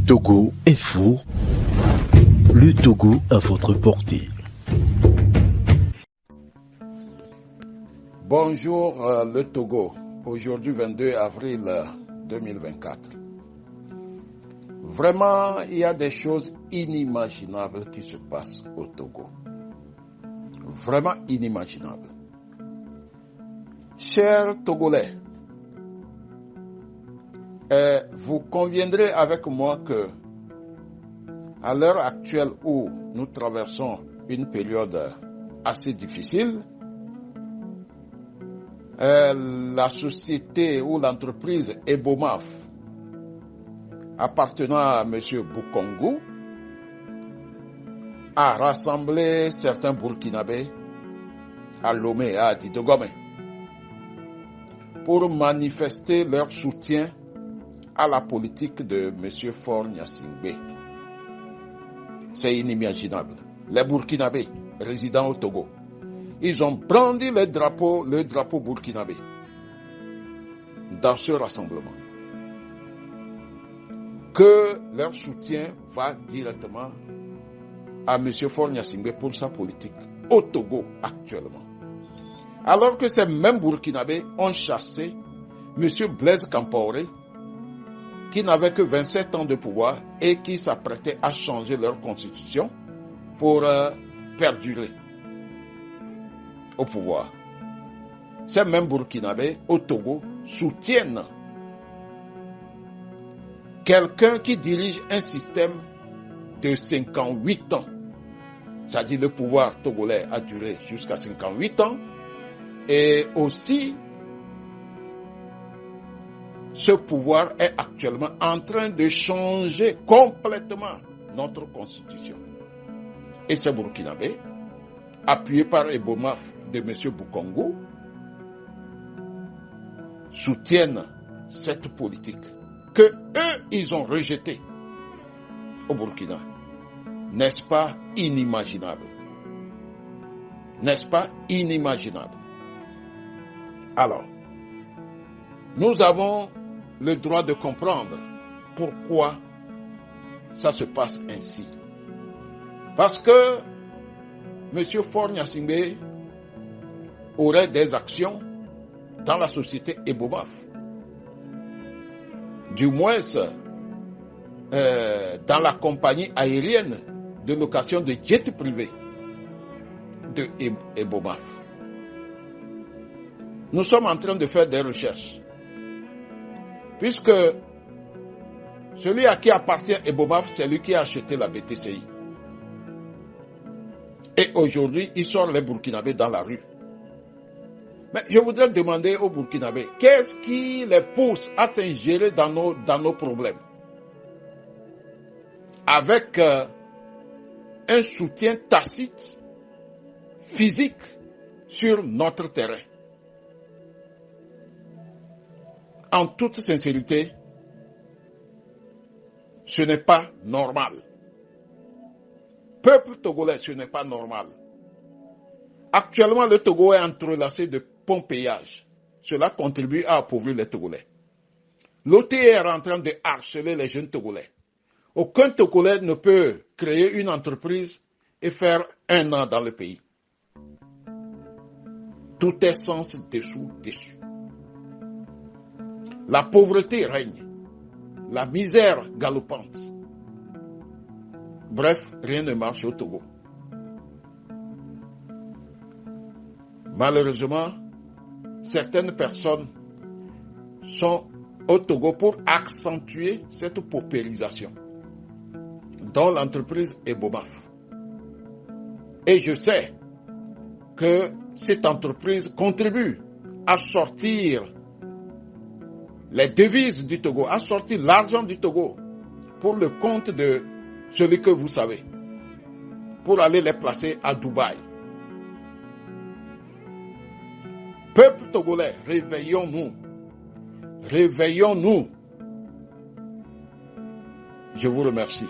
Togo Info, le Togo à votre portée. Bonjour le Togo, aujourd'hui 22 avril 2024. Vraiment, il y a des choses inimaginables qui se passent au Togo. Vraiment inimaginables. Chers Togolais, vous conviendrez avec moi que à l'heure actuelle où nous traversons une période assez difficile, la société ou l'entreprise Ebomaf appartenant à M. Boukongo a rassemblé certains Burkinabés à Lomé et à Didogomé pour manifester leur soutien à la politique de M. Faure Gnassingbé. C'est inimaginable. Les Burkinabés résidant au Togo, ils ont brandi le drapeau burkinabé dans ce rassemblement. Que leur soutien va directement à M. Faure Gnassingbé pour sa politique au Togo actuellement. Alors que ces mêmes Burkinabés ont chassé M. Blaise Compaoré, qui n'avait que 27 ans de pouvoir et qui s'apprêtait à changer leur constitution pour perdurer au pouvoir. Ces mêmes Burkinabés au Togo soutiennent quelqu'un qui dirige un système de 58 ans. C'est-à-dire le pouvoir togolais a duré jusqu'à 58 ans. Et aussi, ce pouvoir est actuellement en train de changer complètement notre constitution. Et ces Burkinabés, appuyés par Ebomaf de M. Boukongo, soutiennent cette politique que eux, ils ont rejetée au Burkina. N'est-ce pas inimaginable? N'est-ce pas inimaginable? Alors, nous avons le droit de comprendre pourquoi ça se passe ainsi. Parce que M. Faure Gnassingbé aurait des actions dans la société Ebomaf. Du moins, dans la compagnie aérienne de location de jets privés de Ebomaf. Nous sommes en train de faire des recherches. Puisque celui à qui appartient Ebomaf, c'est lui qui a acheté la BTCI. Et aujourd'hui, il sort les Burkinabés dans la rue. Mais je voudrais demander aux Burkinabés, qu'est-ce qui les pousse à s'ingérer dans nos problèmes? Avec un soutien tacite, physique, sur notre terrain. En toute sincérité, ce n'est pas normal. Peuple togolais, ce n'est pas normal. Actuellement, le Togo est entrelacé de pompéage. Cela contribue à appauvrir les Togolais. L'OTE est en train de harceler les jeunes Togolais. Aucun Togolais ne peut créer une entreprise et faire 1 an dans le pays. Tout est sens dessous. La pauvreté règne, la misère galopante. Bref, rien ne marche au Togo. Malheureusement, certaines personnes sont au Togo pour accentuer cette paupérisation, dont l'entreprise Ebomaf. Et je sais que cette entreprise contribue à sortir les devises du Togo, à sortir l'argent du Togo pour le compte de celui que vous savez, pour aller les placer à Dubaï. Peuple togolais, réveillons-nous. Réveillons-nous. Je vous remercie.